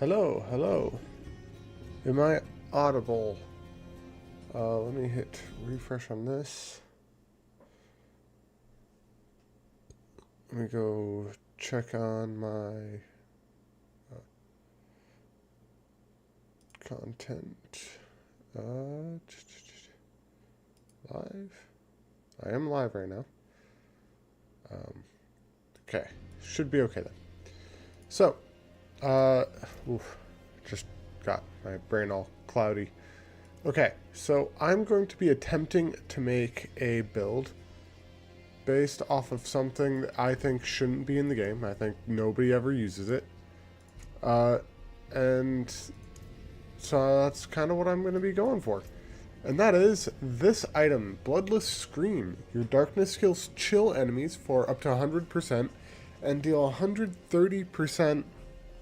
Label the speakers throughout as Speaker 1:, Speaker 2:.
Speaker 1: Hello, hello. Am I audible? Let me hit refresh on this. Let me go check on my content. Live? I am live right now. Okay. Should be okay then. So, just got my brain all cloudy. Okay, so I'm going to be attempting to make a build based off of something that I think shouldn't be in the game. I think nobody ever uses it. And so that's kind of what I'm going to be going for. And that is this item, Bloodless Scream. Your darkness skills chill enemies for up to 100% and deal 130%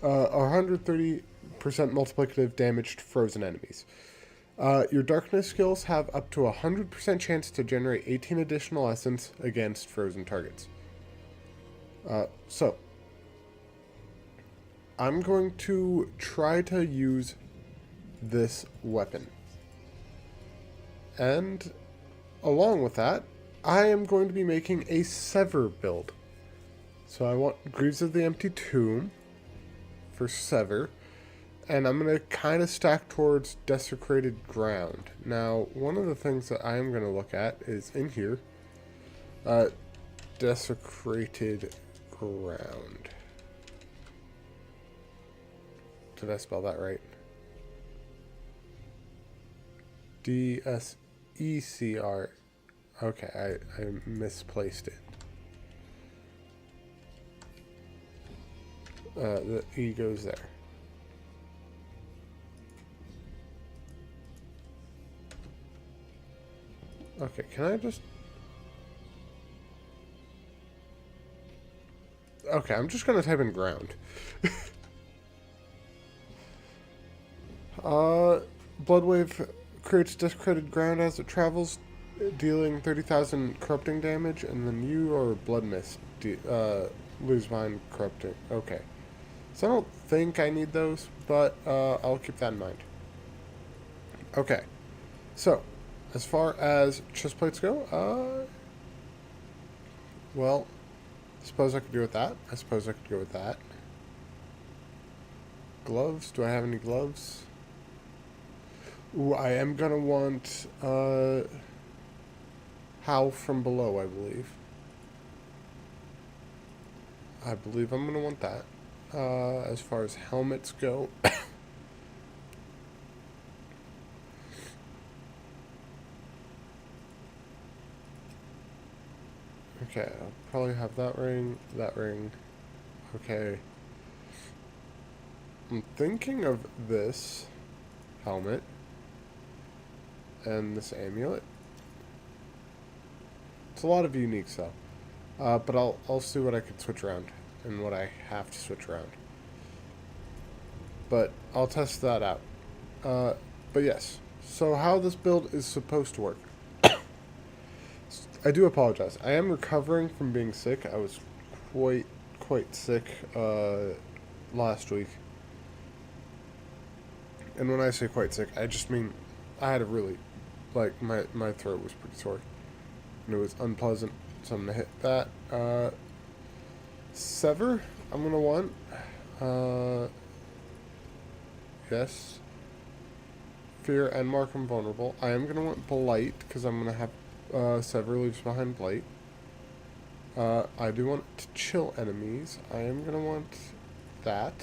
Speaker 1: 130% multiplicative damage to frozen enemies. Your darkness skills have up to 100% chance to generate 18 additional essence against frozen targets. So, I'm going to try to use this weapon. And along with that, I am going to be making a Sever build. So I want Greaves of the Empty Tomb for Sever. And I'm going to kind of stack towards Desecrated Ground. Now, one of the things that I am going to look at is in here. Desecrated Ground. Did I spell that right? D-S-E-C-R. Okay, I misplaced it. The E goes there. Okay, can I just... Okay, I'm just gonna type in ground. Bloodwave creates desecrated ground as it travels, dealing 30,000 corrupting damage, and then you or Blood Mist lose mind corrupting. Okay. So I don't think I need those, but I'll keep that in mind. Okay. So, as far as chest plates go, well, I suppose I could do with that. I suppose I could go with that. Gloves? Do I have any gloves? Ooh, I am gonna want Howl from Below, I believe. I believe I'm gonna want that. As far as helmets go, okay, I'll probably have that ring, that ring. Okay. I'm thinking of this helmet and this amulet. It's a lot of uniques though. But I'll see what I can switch around and what I have to switch around. But I'll test that out. But yes. So how this build is supposed to work. I do apologize. I am recovering from being sick. I was quite sick last week. And when I say quite sick, I just mean I had a really, like, my throat was pretty sore. And it was unpleasant. So I'm going to hit that. Sever, I'm going to want. Yes. Fear and Mark I'm vulnerable. I am going to want Blight, because I'm going to have Sever leaves behind Blight. I do want to chill enemies. I am going to want that.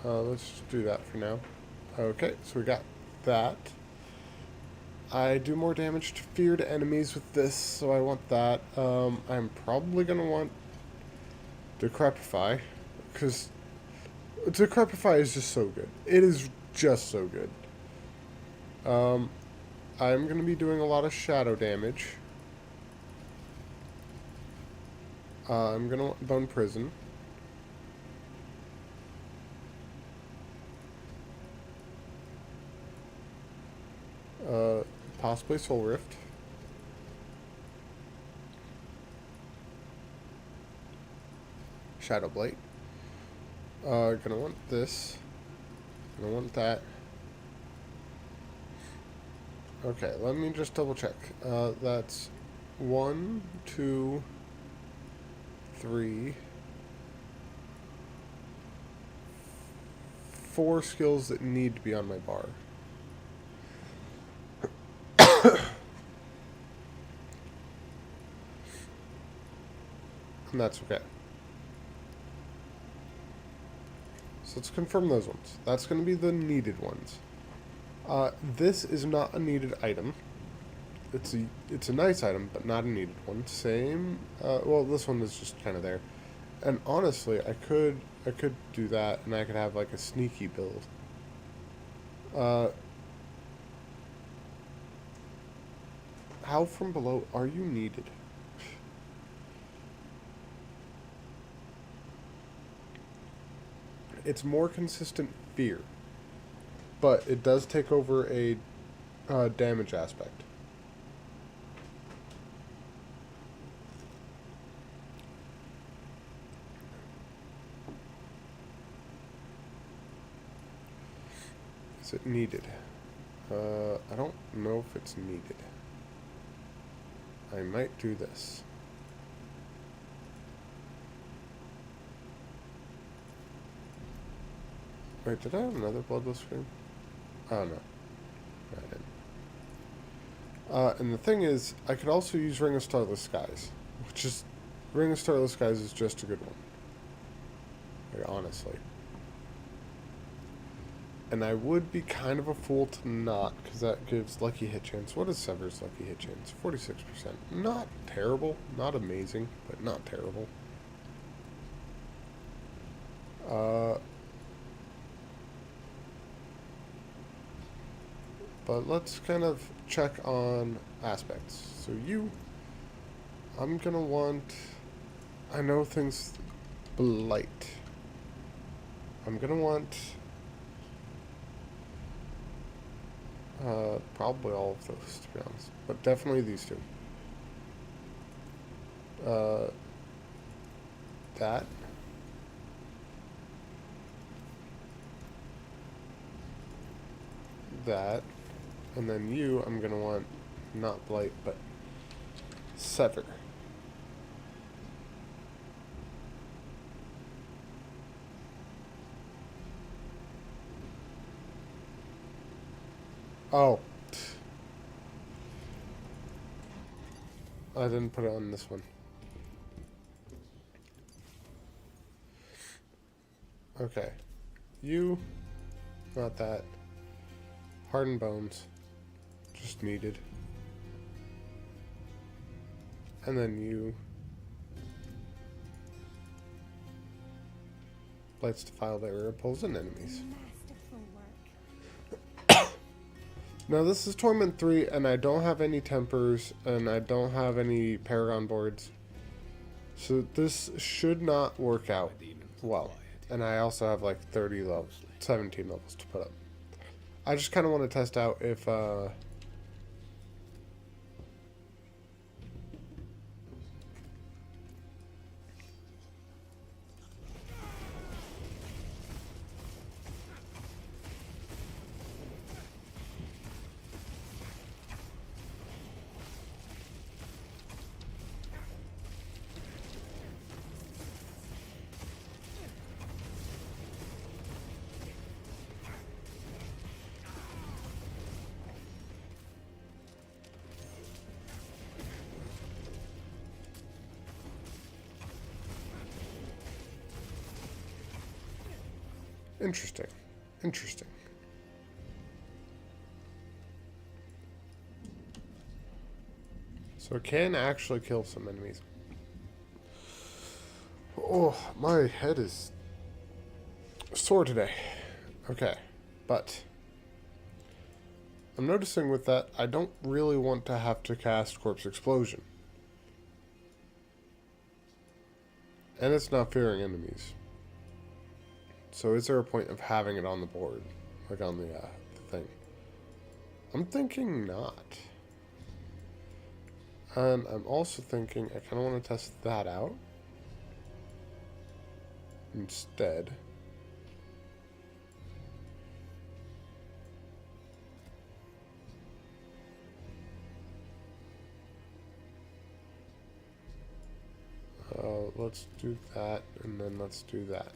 Speaker 1: Let's just do that for now. Okay, so we got that. I do more damage to feared enemies with this, so I want that. I'm probably going to want Decrepify, because Decrepify is just so good. It is just so good. I'm going to be doing a lot of shadow damage. I'm going to want Bone Prison. Possibly Soul Rift. Shadow Blight. Gonna want this. Gonna want that. Okay, let me just double check. That's 1, 2, 3, 4 skills that need to be on my bar. And that's okay. So let's confirm those ones. That's going to be the needed ones. This is not a needed item. It's a nice item, but not a needed one. Same. Well, this one is just kind of there. And honestly, I could do that, and I could have like a sneaky build. How from below are you needed? It's more consistent fear, but it does take over a damage aspect. Is it needed? I don't know if it's needed. I might do this. Wait, did I have another bloodless scream? Oh, no. I didn't. And the thing is, I could also use Ring of Starless Skies, which is... Ring of Starless Skies is just a good one. Like, honestly. And I would be kind of a fool to not, because that gives lucky hit chance. What is Sever's lucky hit chance? 46%. Not terrible. Not amazing, but not terrible. But let's kind of check on aspects. So I'm going to want... I know things... Blight. I'm going to want... probably all of those, to be honest. But definitely these two. That. That. And then I'm going to want not Blight, but Sever. Oh. I didn't put it on this one. Okay. Not that. Hardened Bones. Just needed. And then Blight's Defile Barrier pulls in enemies. Now this is Torment 3, and I don't have any Tempers, and I don't have any Paragon boards. So this should not work out well. And I also have like 17 levels to put up. I just kind of want to test out if... Interesting. Interesting. So it can actually kill some enemies. Oh, my head is sore today. Okay, but I'm noticing with that, I don't really want to have to cast Corpse Explosion. And it's not fearing enemies. So is there a point of having it on the board? Like on the thing? I'm thinking not. And I'm also thinking I kind of want to test that out instead. let's do that, and then let's do that.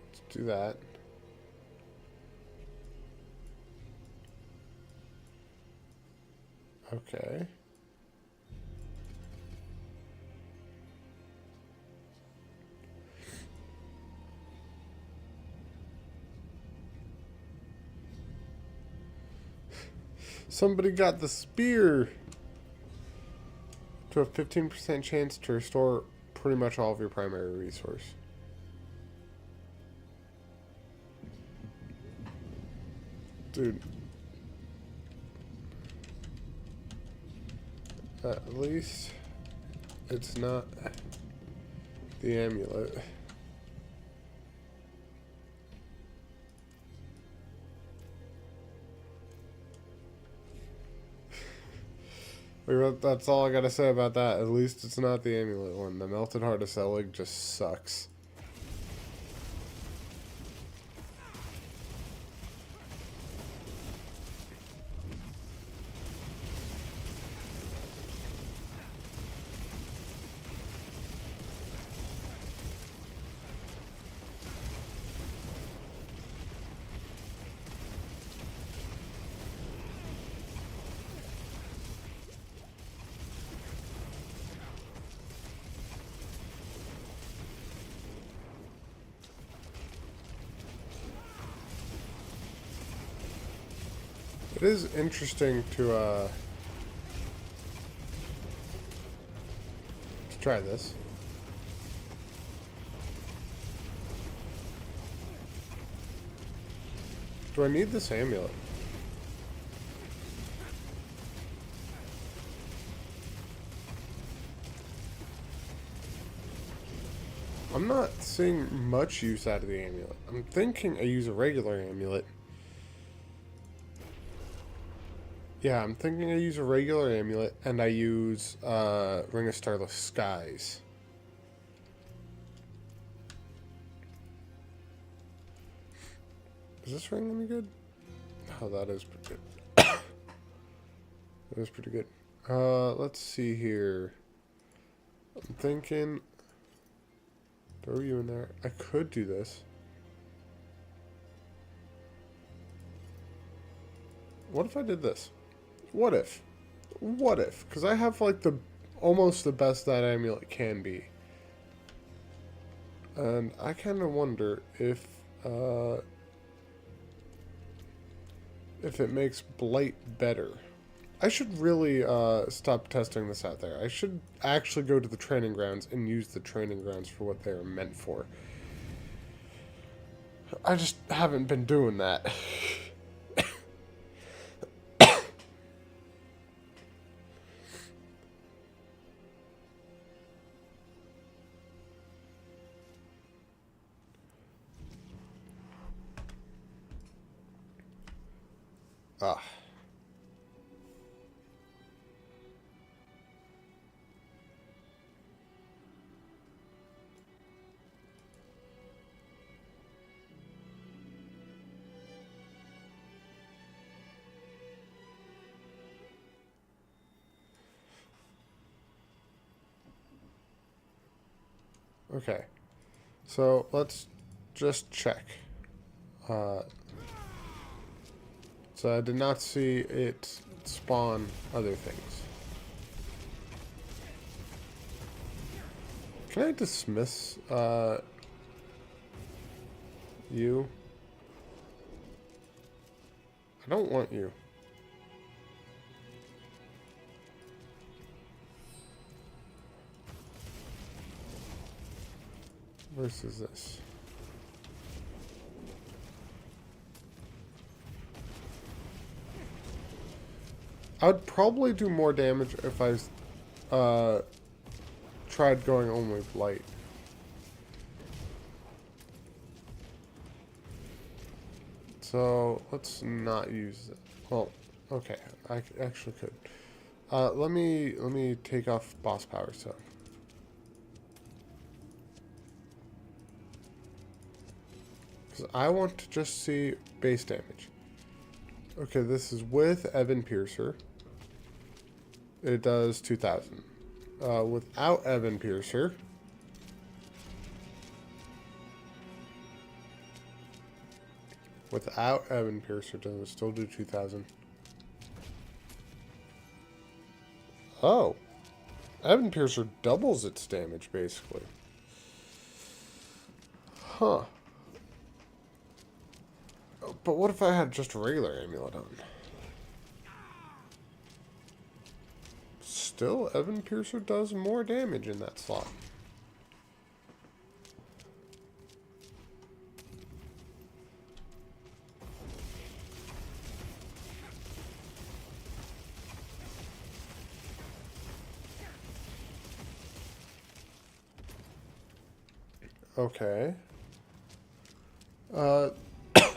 Speaker 1: Let's do that. Okay. Somebody got the spear! To a 15% chance to restore pretty much all of your primary resource. Dude. At least it's not the amulet. That's all I gotta say about that. At least it's not the amulet one. The melted heart of Selig just sucks. It is interesting to try this. Do I need this amulet? I'm not seeing much use out of the amulet. I'm thinking I use a regular amulet. Yeah, I'm thinking I use a regular amulet, and I use Ring of Starless Skies. Is this ring any good? Oh, that is pretty good. That is pretty good. Let's see here. I'm thinking... Throw you in there. I could do this. What if I did this? What if? What if? Because I have like almost the best that amulet can be. And I kind of wonder if it makes Blight better. I should really stop testing this out there. I should actually go to the training grounds and use the training grounds for what they are meant for. I just haven't been doing that. Ah. Okay. So let's just check. So I did not see it spawn other things. Can I dismiss you? I don't want you. Versus this. I would probably do more damage if I tried going only light. So let's not use it. Well, okay, I actually could. Let me take off boss power so. Because I want to just see base damage. Okay, this is with Evan Piercer. It does 2,000. Without Evan Piercer, does it still do 2,000? Oh, Evan Piercer doubles its damage basically. Huh. But what if I had just a regular amulet on? Still, Evan Piercer does more damage in that slot. Okay.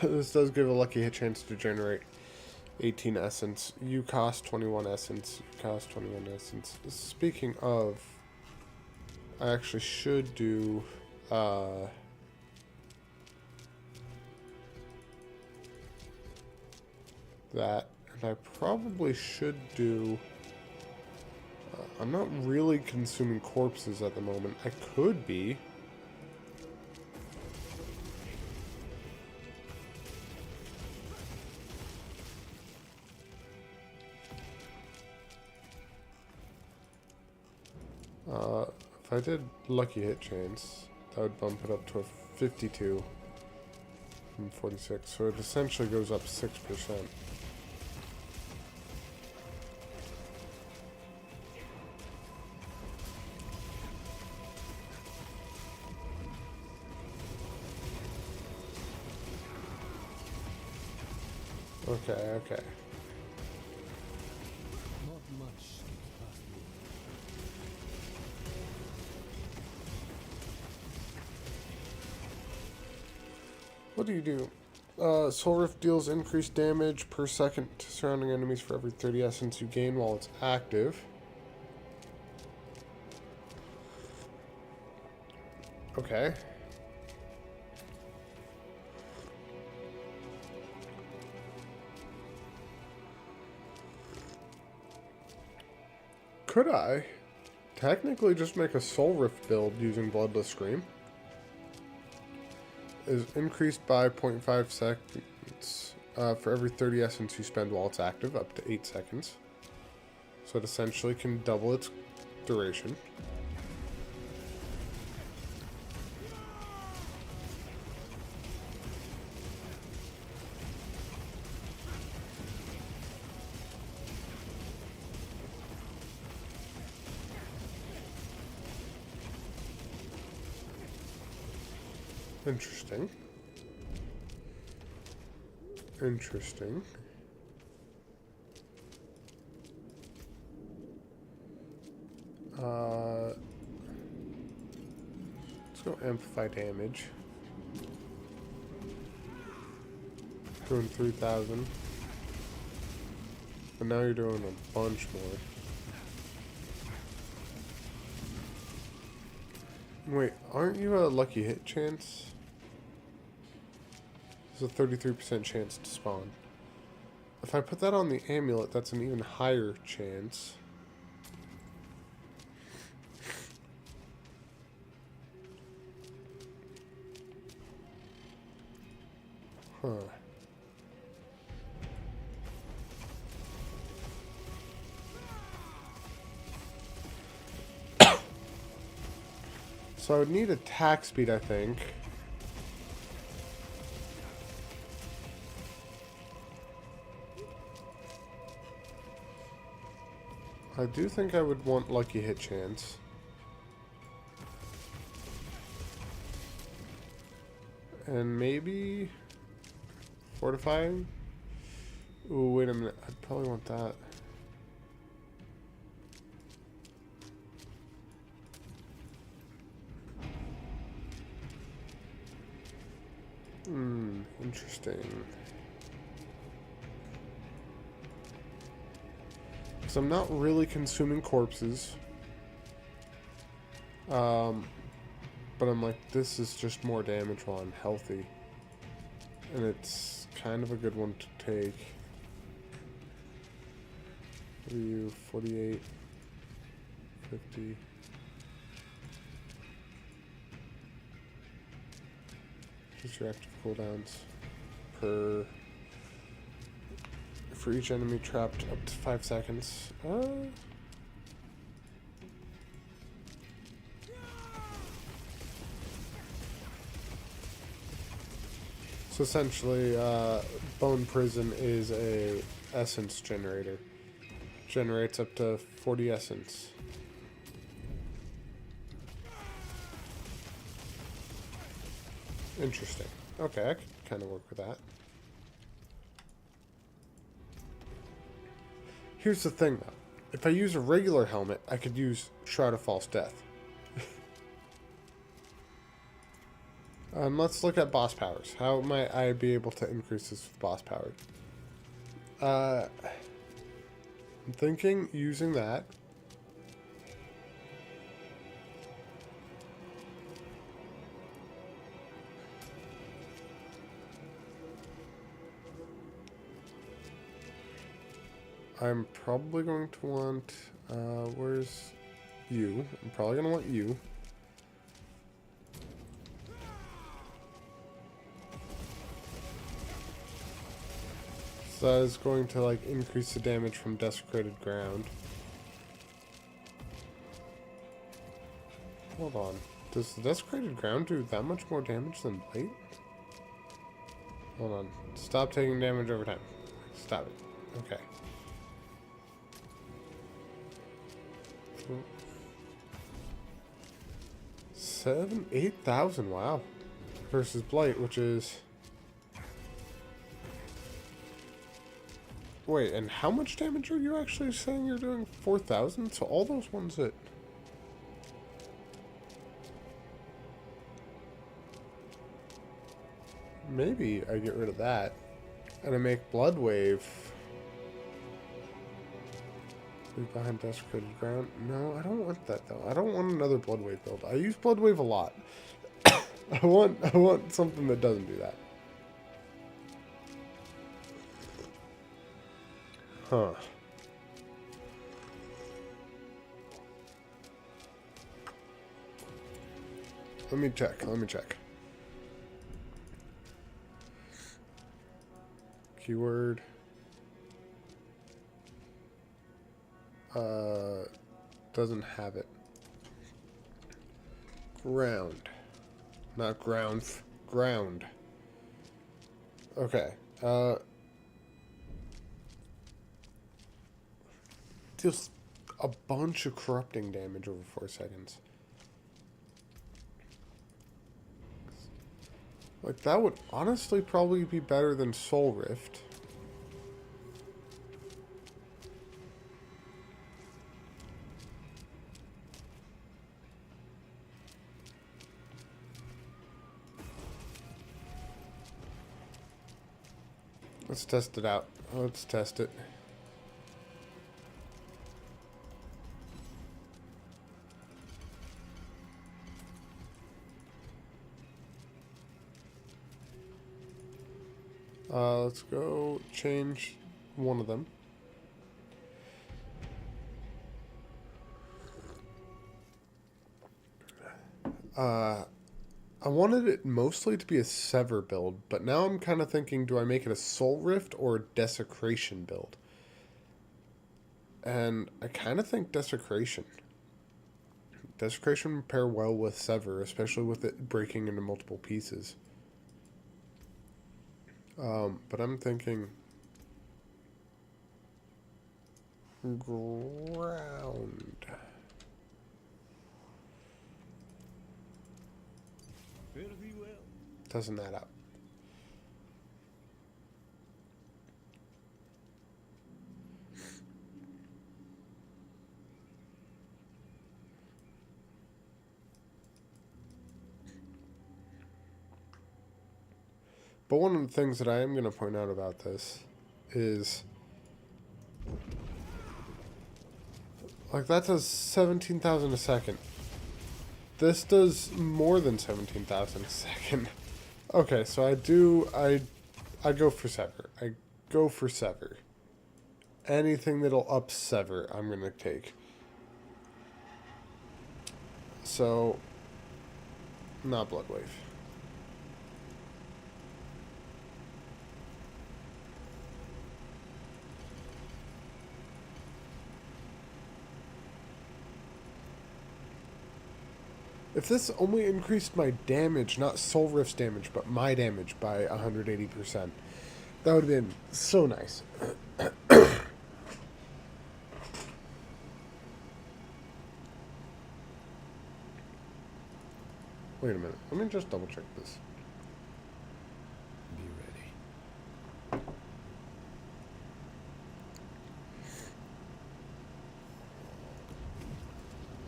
Speaker 1: This does give a lucky hit chance to generate 18 essence. You cost 21 essence. Speaking of, I actually should do that, and I probably should do. I'm not really consuming corpses at the moment. I could be. If I did lucky hit chance, that would bump it up to a 52 from 46. So it essentially goes up 6%. Okay.
Speaker 2: Not much past me.
Speaker 1: What do you do? Soul Rift deals increased damage per second to surrounding enemies for every 30 essence you gain while it's active. Okay. Could I technically just make a Soul Rift build using Bloodless Scream? Is increased by 0.5 seconds for every 30 essence you spend while it's active, up to 8 seconds. So it essentially can double its duration. Interesting. Let's go amplify damage. Doing 3,000. But now you're doing a bunch more. Wait, aren't you a lucky hit chance? There's a 33% chance to spawn. If I put that on the amulet, that's an even higher chance. Huh. So I would need attack speed, I think. I do think I would want lucky hit chance. And maybe fortifying? Ooh, wait a minute. I'd probably want that. Interesting. Because I'm not really consuming corpses. But I'm like, this is just more damage while I'm healthy. And it's kind of a good one to take. What are you? 48, 50. Just your active cooldowns per for each enemy trapped up to 5 seconds. So essentially, Bone Prison is a essence generator. Generates up to 40 essence. Interesting. Okay, I could kind of work with that. Here's the thing, though. If I use a regular helmet, I could use Shroud of False Death. Let's look at boss powers. How might I be able to increase this with boss power? I'm thinking using that. I'm probably going to want, where's you? I'm probably going to want you. So that is going to, like, increase the damage from desecrated ground. Hold on. Does the desecrated ground do that much more damage than blight? Hold on. Stop taking damage over time. Stop it. Okay. 8,000, wow. Versus blight, which is... Wait, and how much damage are you actually saying you're doing? 4,000? So all those ones that... Maybe I get rid of that. And I make Blood Wave. Leave behind desecrated ground. No, I don't want that though. I don't want another Blood Wave build. I use Blood Wave a lot. I want something that doesn't do that. Huh. Let me check. Keyword. Doesn't have it. Ground. Not ground. Ground. Okay. Deals a bunch of corrupting damage over 4 seconds. Like, that would honestly probably be better than Soul Rift. Let's test it out. Let's test it. Let's go change one of them. I wanted it mostly to be a Sever build, but now I'm kind of thinking, do I make it a Soul Rift or a Desecration build? And I kind of think Desecration. Desecration would pair well with Sever, especially with it breaking into multiple pieces. But I'm thinking ground. Doesn't add up. But one of the things that I am going to point out about this is, like, that does 17,000 a second. This does more than 17,000 a second. Okay, so I go for Sever. I go for Sever. anything that'll up sever, I'm going to take. So, not Blood Wave. If this only increased my damage, not Soul Rift's damage, but my damage by 180%, that would have been so nice. Wait a minute. Let me just double check this.
Speaker 2: Be ready.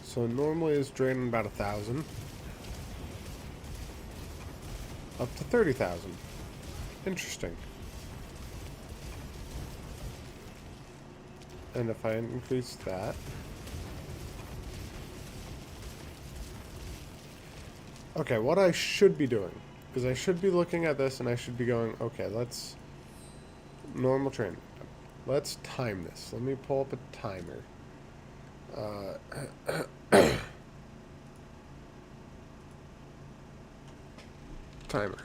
Speaker 1: So normally it's draining about 1,000. Up to 30,000. Interesting. And if I increase that... Okay, what I should be doing is I should be looking at this and I should be going, okay, let's... Normal training. Let's time this. Let me pull up a timer. Timer.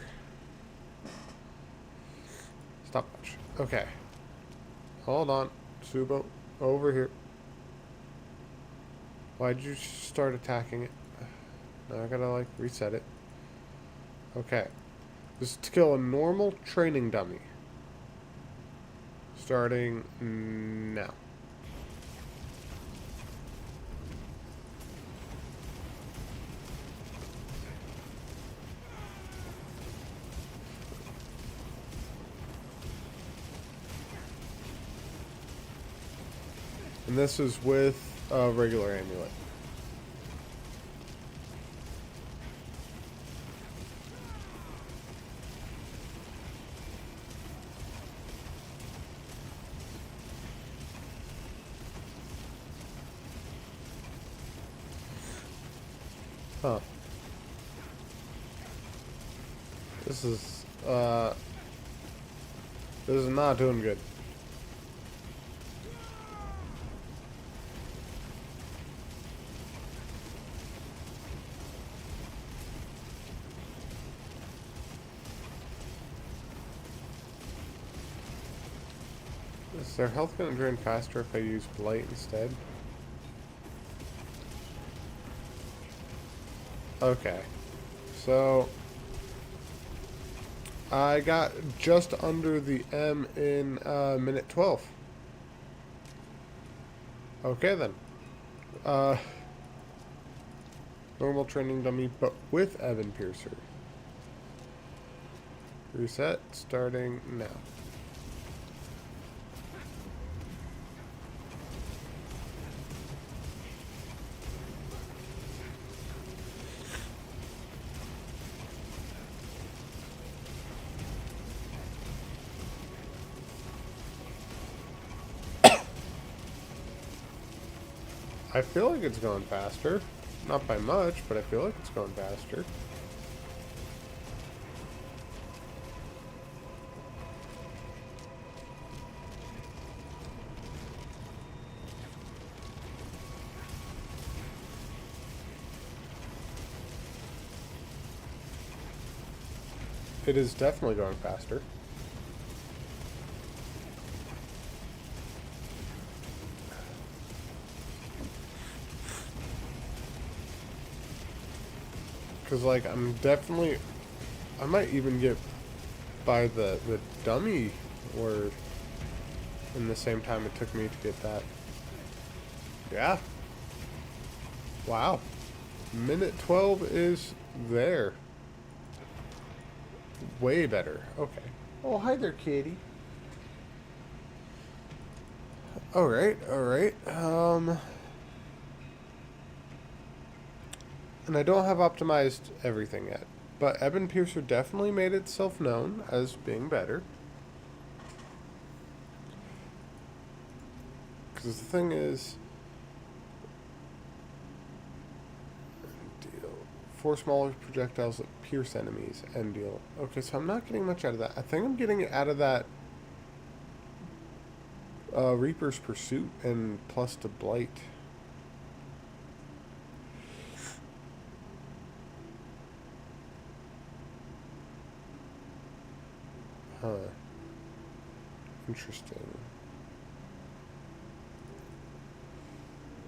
Speaker 1: Stopwatch. Okay. Hold on. Subo, over here. Why'd you start attacking it? Now I gotta, like, reset it. Okay. This is to kill a normal training dummy. Starting now. And this is with a regular amulet. Huh. This is not doing good. Is their health gonna drain faster if I use Blight instead? Okay. So I got just under the M in minute 12. Okay then. Normal training dummy, but with Evan Piercer. Reset, starting now. I feel like it's going faster. Not by much, but I feel like it's going faster. It is definitely going faster. Because, like, I'm definitely... I might even get by the dummy or in the same time it took me to get that. Yeah. Wow. Minute 12 is there. Way better. Okay. Oh, hi there, kitty. Alright, alright. And I don't have optimized everything yet. But Ebon Piercer definitely made itself known as being better. Because the thing is... Deal. 4 smaller projectiles that pierce enemies. End deal. Okay, so I'm not getting much out of that. I think I'm getting it out of that... Reaper's Pursuit and plus to Blight. Huh. Interesting.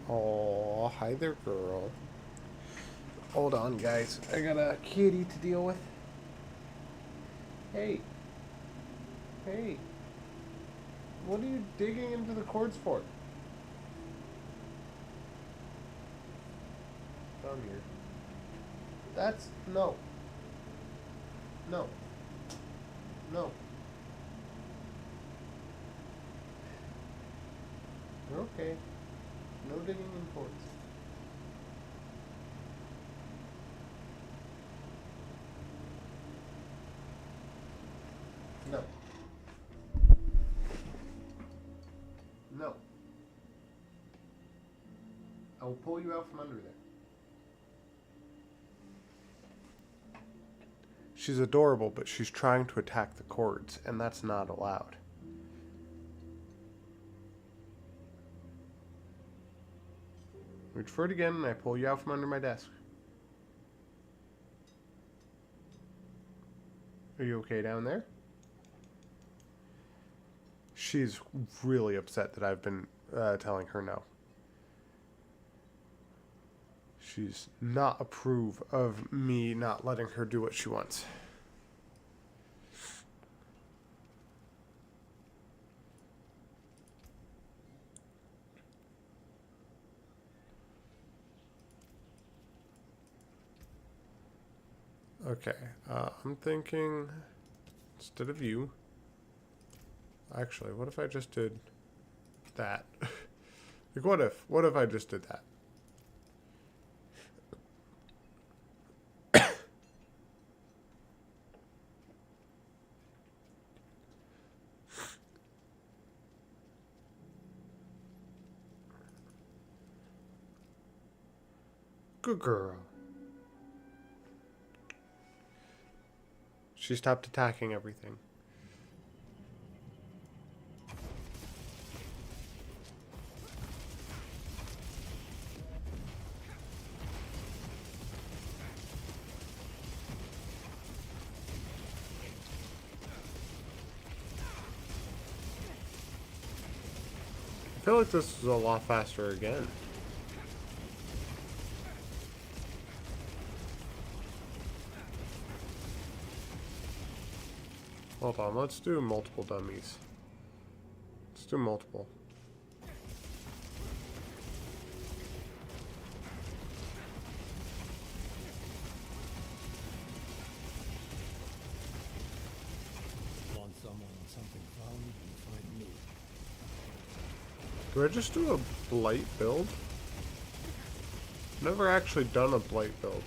Speaker 1: Oh, hi there, girl. Hold on, guys. I got a kitty to deal with. Hey. Hey. What are you digging into the cords for? Down here. That's... No. No. No. Okay. No digging in cords. No. No. I will pull you out from under there. She's adorable, but she's trying to attack the cords, and that's not allowed. Reach for it again, and I pull you out from under my desk. Are you okay down there? She's really upset that I've been telling her no. She's not approve of me not letting her do what she wants. Okay, I'm thinking instead of you, actually, what if I just did that? Like, what if I just did that? Good girl. She stopped attacking everything. I feel like this is a lot faster again. Hold on, let's do multiple dummies. Let's do multiple.
Speaker 2: Want someone, something found, and find me.
Speaker 1: Do I just do a blight build? Never actually done a blight build.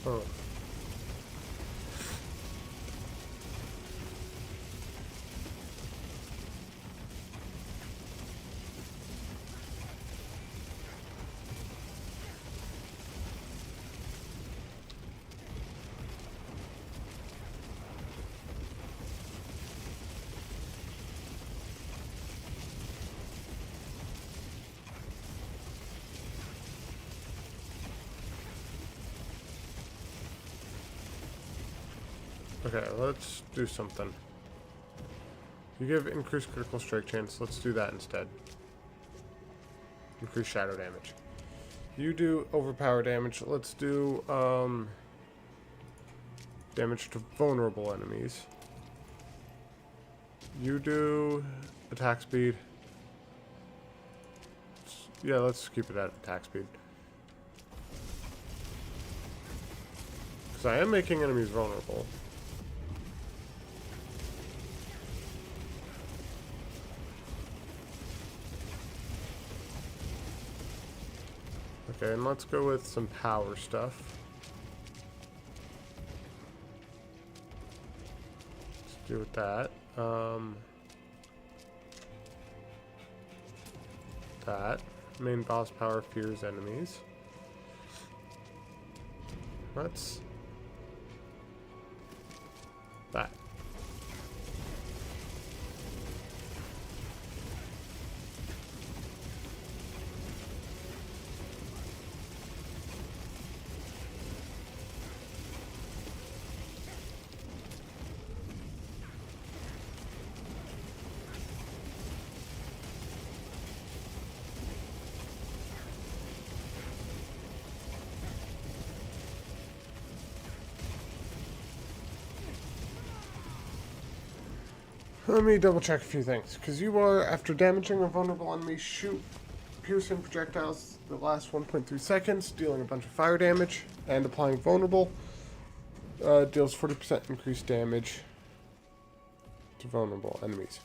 Speaker 1: Oh. Okay, let's do something. You give increased critical strike chance. Let's do that instead. Increase shadow damage. You do overpower damage. Let's do damage to vulnerable enemies. You do attack speed. Yeah, let's keep it at attack speed. Because I am making enemies vulnerable. Okay, and let's go with some power stuff. Let's do with that. That. Main boss power fears enemies. Let's... that. Let me double check a few things, because you are, after damaging a vulnerable enemy, shoot piercing projectiles that last 1.3 seconds, dealing a bunch of fire damage, and applying vulnerable. Deals 40% increased damage to vulnerable enemies.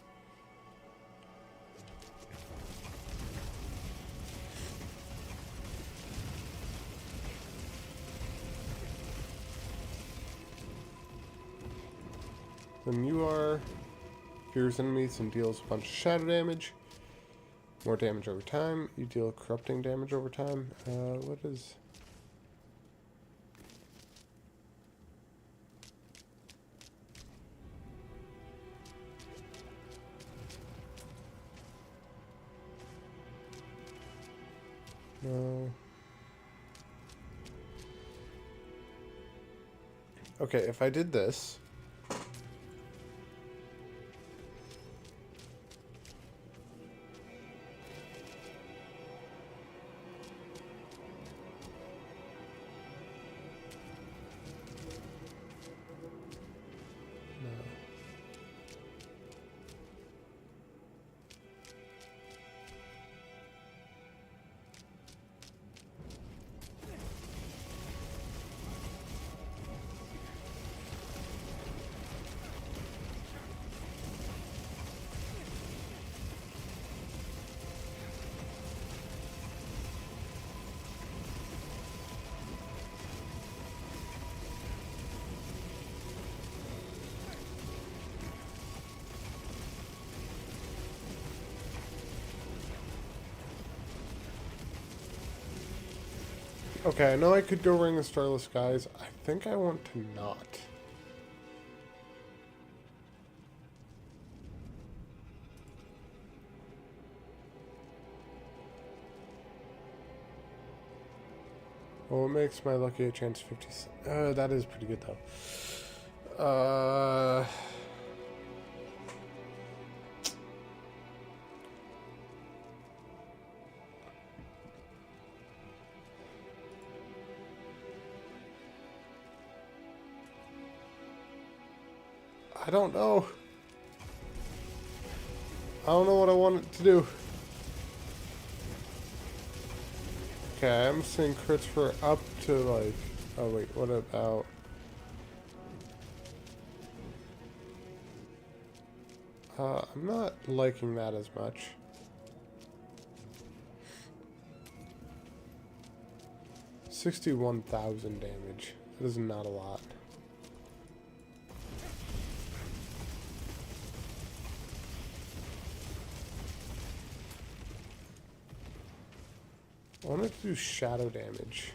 Speaker 1: Then you are... fears enemies and deals a bunch of shadow damage. More damage over time. You deal corrupting damage over time. What is... no. Okay, if I did this... Okay, I know I could go Ring of Starless Skies. I think I want to not. Well, it makes my lucky chance 50. That is pretty good, though. I don't know. I don't know what I want it to do. Okay, I'm seeing crits for up to like... oh wait, what about... I'm not liking that as much. $61,000 damage. That is not a lot. I wanted to do shadow damage.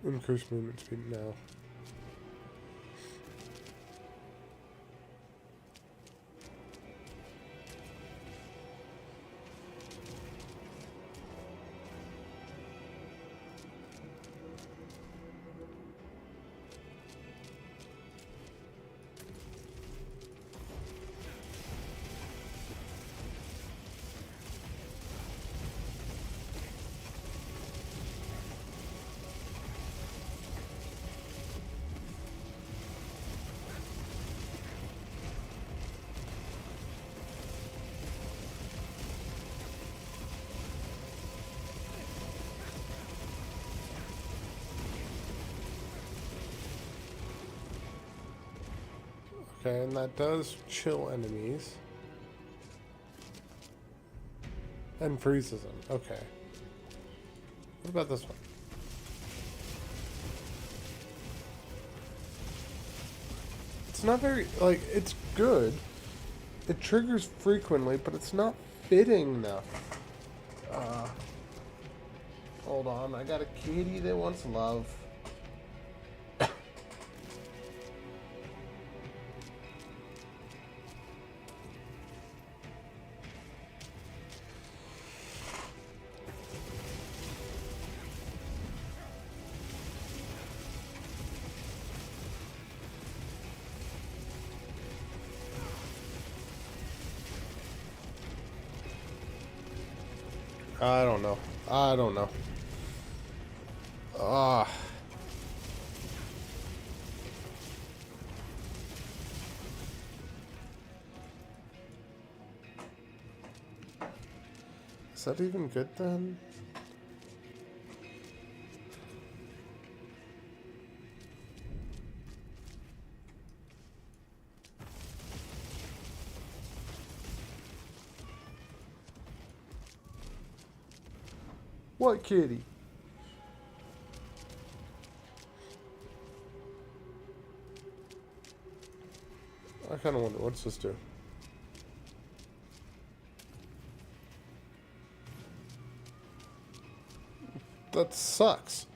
Speaker 1: Increase movement speed now. Okay, and that does chill enemies. And freezes them. Okay. What about this one? It's not very, like, it's good. It triggers frequently, but it's not fitting enough. Hold on, I got a kitty that wants love. I don't know. I don't know. Ah. Is that even good then? What kitty? I kind of wonder, what's this do? That sucks.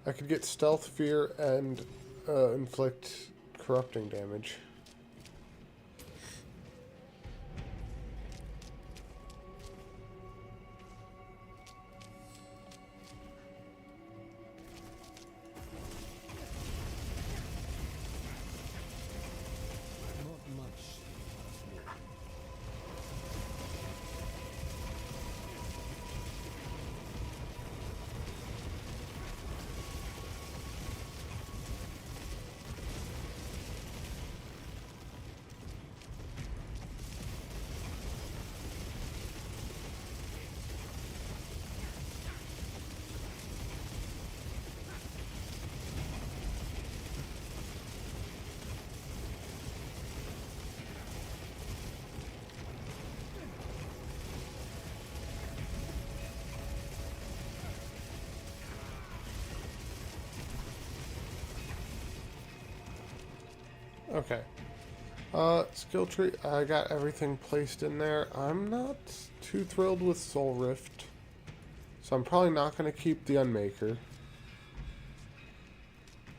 Speaker 1: I could get stealth, fear, and inflict corrupting damage.
Speaker 2: Not much.
Speaker 1: Okay. Skill tree, I got everything placed in there. I'm not too thrilled with Soul Rift, so I'm probably not going to keep the Unmaker.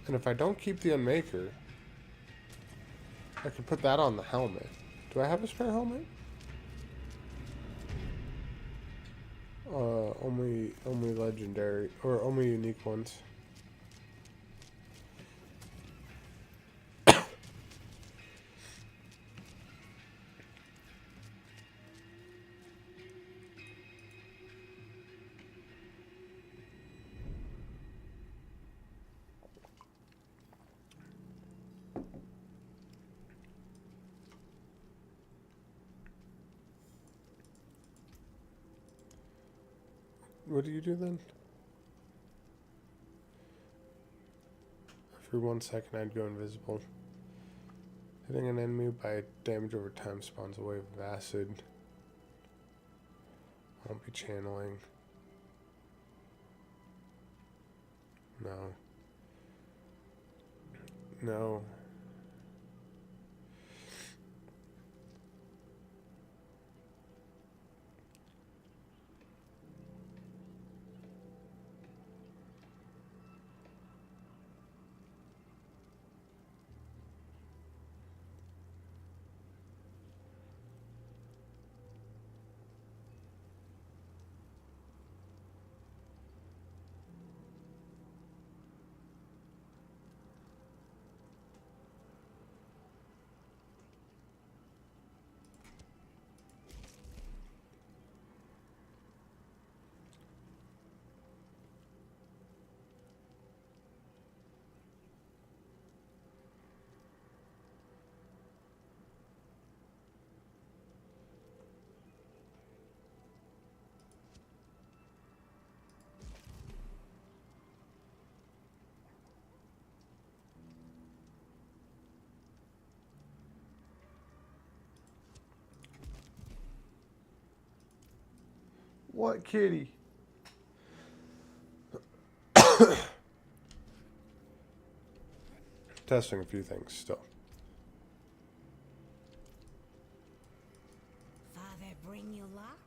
Speaker 1: And if I don't keep the Unmaker, I could put that on the helmet. Do I have a spare helmet? Only legendary, or only unique ones. What do you do then? For 1 second, I'd go invisible. Hitting an enemy by damage over time spawns a wave of acid. I won't be channeling. No. No. What kitty? Testing a few things still.
Speaker 3: Father bring you luck?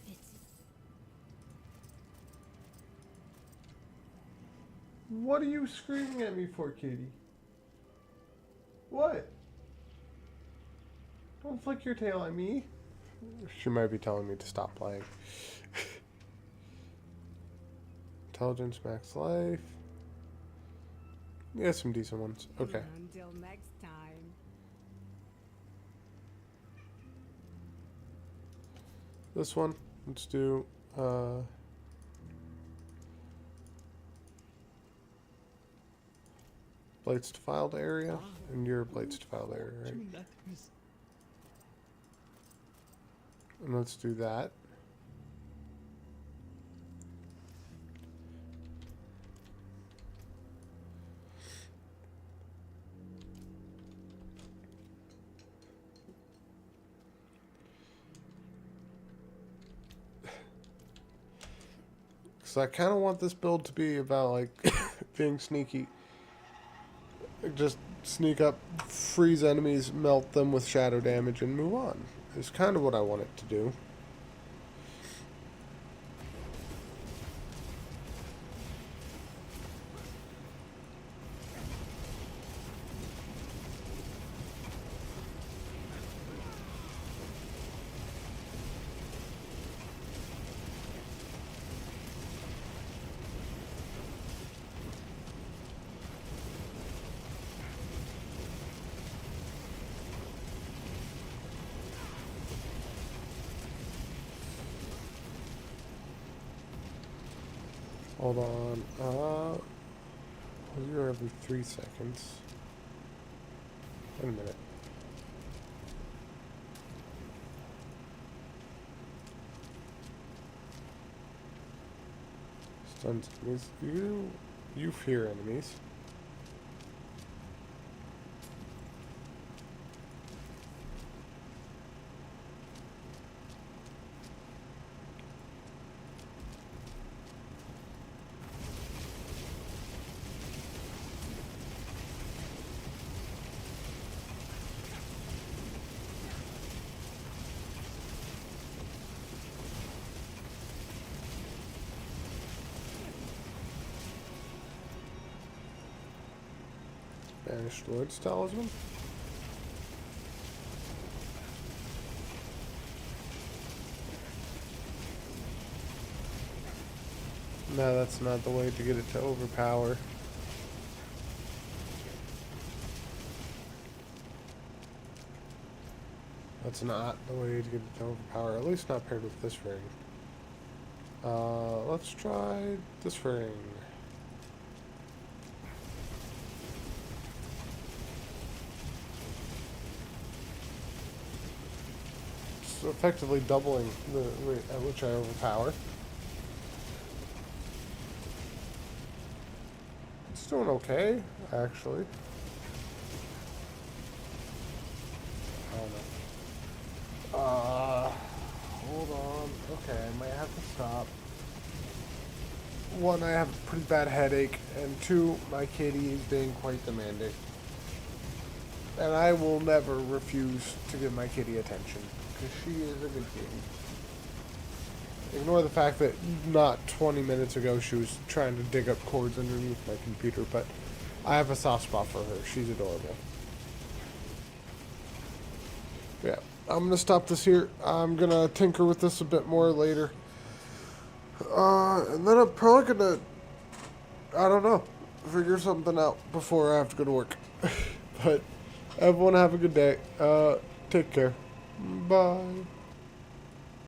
Speaker 3: It's
Speaker 1: What are you screaming at me for, kitty? What? Don't flick your tail at me. She might be telling me to stop playing. Intelligence, max life. Yeah, some decent ones. Okay.
Speaker 3: until next time.
Speaker 1: This one, let's do, Blades defiled area, and your Blades defiled area, right? And let's do that. Because I kind of want this build to be about, like, being sneaky. Just sneak up, freeze enemies, melt them with shadow damage, and move on. Is kind of what I want it to do. Hold on. You're every 3 seconds. Wait a minute. Stuns enemies. You fear enemies. Banished Lord's Talisman. No, that's not the way to get it to overpower. That's not the way to get it to overpower, at least not paired with this ring. Let's try this ring. It's effectively doubling the rate at which I overpower. It's doing okay, actually. I don't know. Hold on. Okay, I might have to stop. One, I have a pretty bad headache, and two, my kitty is being quite demanding. And I will never refuse to give my kitty attention, because she is a good kitty. Ignore the fact that not 20 minutes ago she was trying to dig up cords underneath my computer, but I have a soft spot for her. She's adorable. Yeah, I'm going to stop this here. I'm going to tinker with this a bit more later. And then I'm probably going to, I don't know, figure something out before I have to go to work. But everyone have a good day. Take care. Bye.